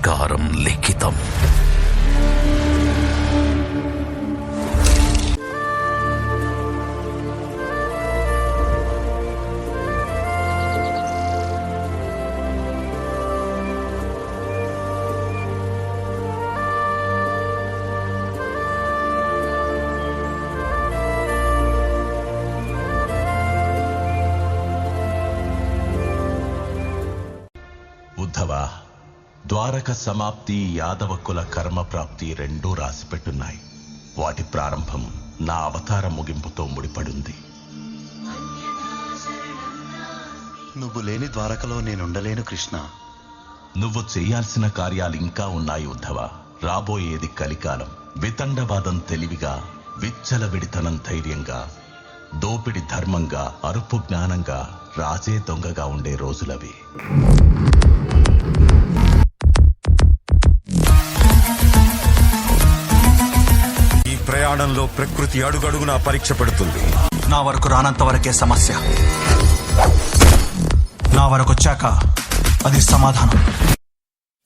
ప్రకారం లిఖితం. ఉద్ధవ, ద్వారక సమాప్తి, యాదవ కుల కర్మ ప్రాప్తి రెండూ రాసిపెట్టున్నాయి. వాటి ప్రారంభం నా అవతార ముగింపుతో ముడిపడుంది. నువ్వు లేని ద్వారకలో నేనుండలేను కృష్ణ. నువ్వు చేయాల్సిన కార్యాలు ఇంకా ఉన్నాయి ఉద్ధవ. రాబోయేది కలికాలం. వితండవాదం తెలివిగా, విచ్చలవిడితనం ధైర్యంగా, దోపిడి ధర్మంగా, అరుపు జ్ఞానంగా, రాజే దొంగగా ఉండే రోజులవి. ప్రయాణంలో ప్రకృతి అడుగడుగునా పరీక్ష పెడుతుంది. నా వరకు రానంత వరకే సమస్య, నా వరకు వచ్చాక అది సమాధానం.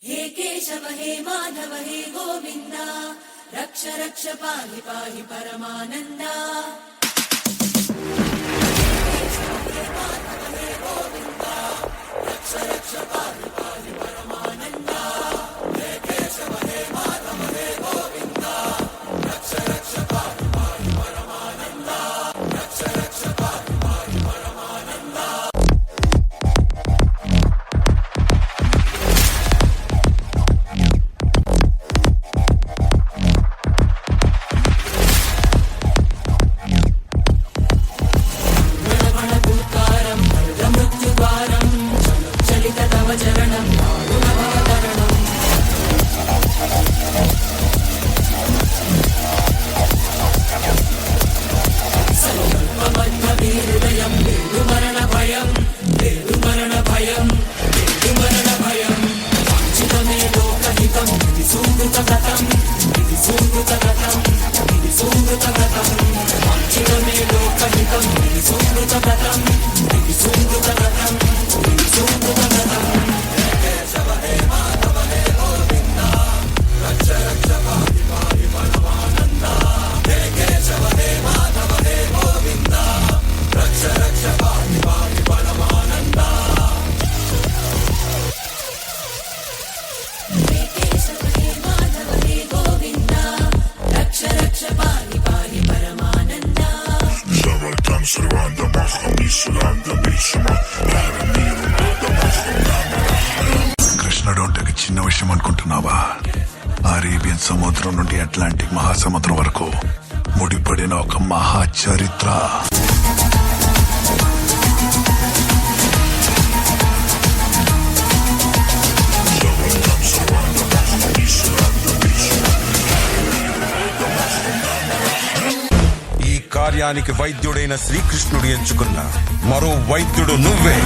హే కేశవ హే మాధవ హే గోవింద, రక్ష రక్ష పాహి పాహి పరమానంద. రక్ష రక్ష పాహి పాహి పరమానంద. హే కేశవ హే మాధవ హే గోవింద, రక్ష రక్ష పాహి పాహి పరమానంద. రక్ష రక్ష పాహి పాహి పరమానంద. కృష్ణుడు చిన్న విషయం అనుకుంటున్నావా? అరేబియన్ సముద్రం నుండి అట్లాంటిక్ మహాసముద్రం వరకు ముడిపడిన ఒక మహా చరిత్ర. ఈ కార్యానికి వైద్యుడైన శ్రీకృష్ణుడు ఎంచుకున్న మరో వైద్యుడు నువ్వే.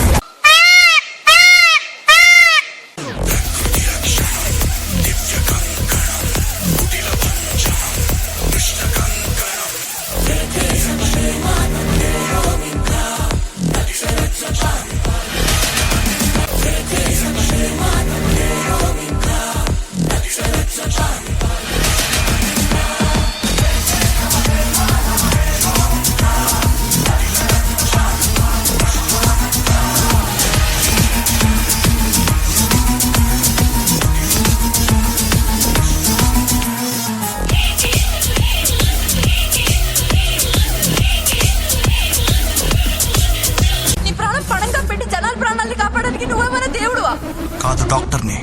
కాదు, డాక్టర్ని.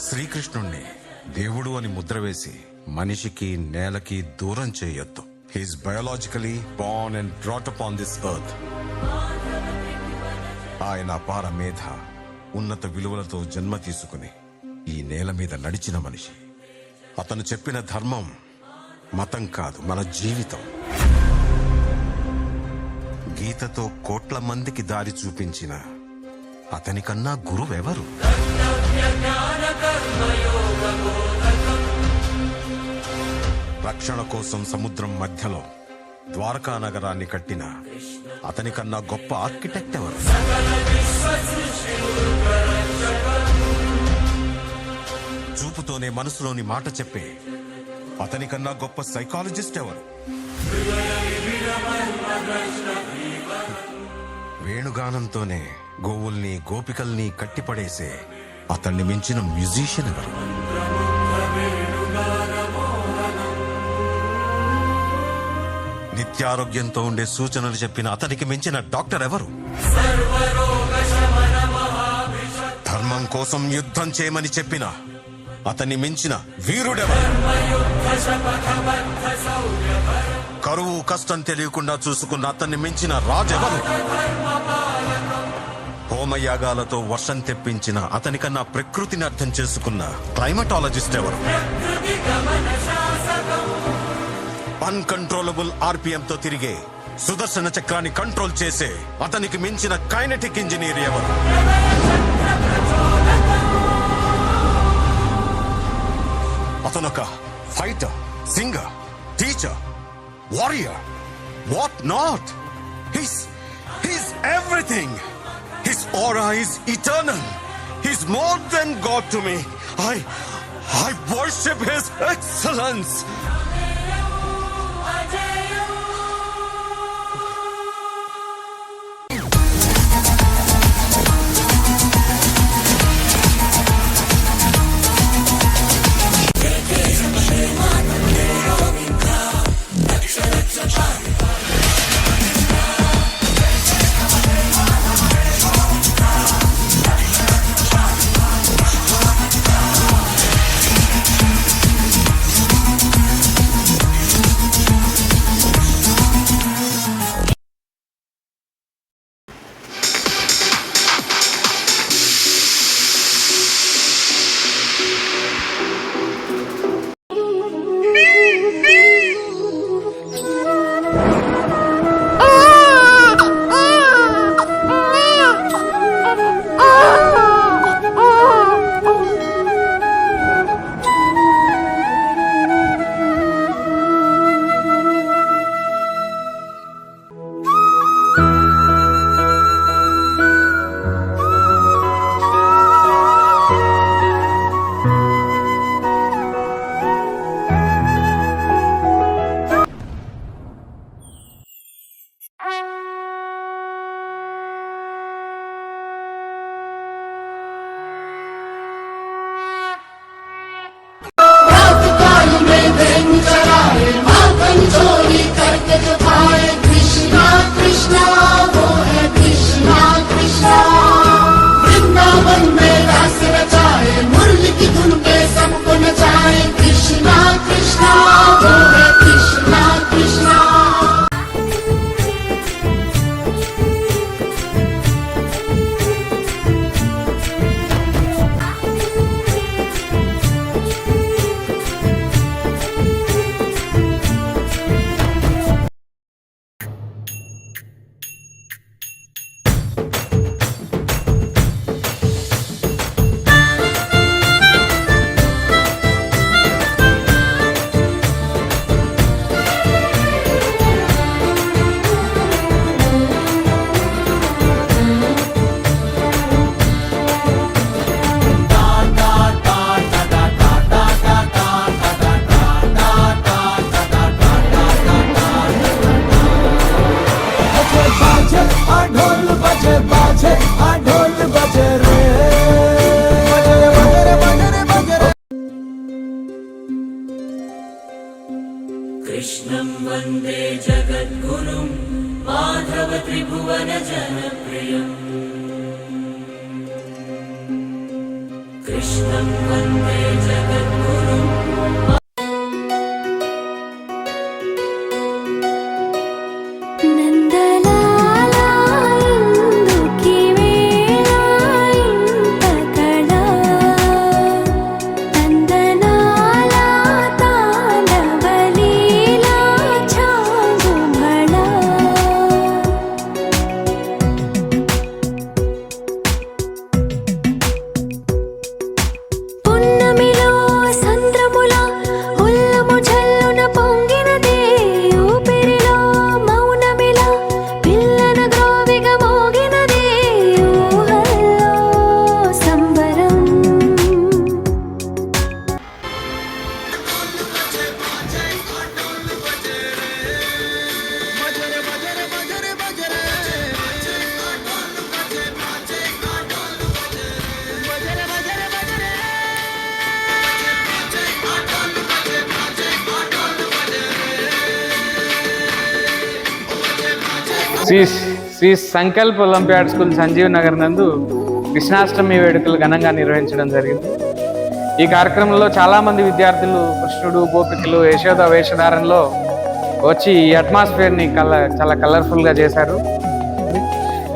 శ్రీకృష్ణుణ్ణి దేవుడు అని ముద్ర వేసి మనిషికి నేలకి దూరం చేయొద్దు. He's biologically born and brought up on this earth. ఆయన అపార మేధ, ఉన్నత విలువలతో జన్మ తీసుకుని ఈ నేల మీద నడిచిన మనిషి. అతను చెప్పిన ధర్మం మతం కాదు, మన జీవితం. గీతతో కోట్ల మందికి దారి చూపించిన అతనికన్నా గురువెవరు? రక్షణ కోసం సముద్రం మధ్యలో ద్వారకా నగరాన్ని కట్టిన అతనికన్నా గొప్ప ఆర్కిటెక్ట్ ఎవరు? చూపుతోనే మనసులోని మాట చెప్పే అతనికన్నా గొప్ప సైకాలజిస్ట్ ఎవరు? వేణుగానంతోనే గోవుల్ని గోపికల్ని కట్టిపడేసే అతన్ని మించిన మ్యూజిషియన్ ఎవరు? నిత్యారోగ్యంతో ఉండే సూచనలు చెప్పిన అతనికి మించిన డాక్టర్ ఎవరు? ధర్మం కోసం యుద్ధం చేయమని చెప్పిన అతన్ని మించిన వీరుడెవరు? కరువు కష్టం తెలియకుండా చూసుకున్న అతన్ని మించిన రాజెవరు? హోమయాగాలతో వర్షం తెప్పించిన అతనికన్నా ప్రకృతిని అర్థం చేసుకున్న క్లైమటాలజిస్ట్ ఎవరు? అన్కంట్రోలబుల్ ఆర్పిఎం తో తిరిగే సుదర్శన చక్రాన్ని కంట్రోల్ చేసే అతనికి మించిన కైనెటిక్ ఇంజనీర్ ఎవరు? అతనొక fighter, singer, teacher, warrior, what not. He's everything. His aura is eternal. He's more than God to me. I worship His excellence. कृष्णं वन्दे जगद्गुरुं माधव त्रिभुवन जनप्रियम् कृष्णं वन्दे जगद्गुरुं శ్రీ సంకల్ప్ ఒలింపియాడ్ స్కూల్ సంజీవ్ నగర్ నందు కృష్ణాష్టమి వేడుకలు ఘనంగా నిర్వహించడం జరిగింది. ఈ కార్యక్రమంలో చాలామంది విద్యార్థులు కృష్ణుడు, గోపికలు, యశోద వేషధారణలో వచ్చి ఈ అట్మాస్ఫియర్ని చాలా కలర్ఫుల్గా చేశారు.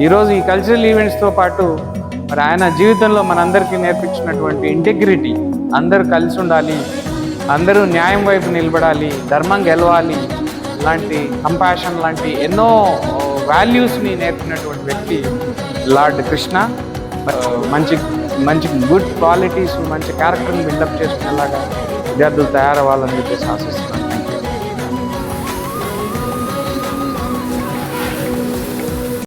ఈరోజు ఈ కల్చరల్ ఈవెంట్స్తో పాటు మరి ఆయన జీవితంలో మనందరికీ నేర్పించినటువంటి ఇంటెగ్రిటీ, అందరూ కలిసి ఉండాలి, అందరూ న్యాయం వైపు నిలబడాలి, ధర్మం గెలవాలి, లాంటి కంపాషన్ లాంటి ఎన్నో వాల్యూస్ని నేర్పినటువంటి వ్యక్తి లార్డ్ కృష్ణ. మంచి గుడ్ క్వాలిటీస్, మంచి క్యారెక్టర్ని బిల్డప్ చేసుకునేలాగా విద్యార్థులు తయారవ్వాలని చెప్పేసి ఆశిస్తున్నాను.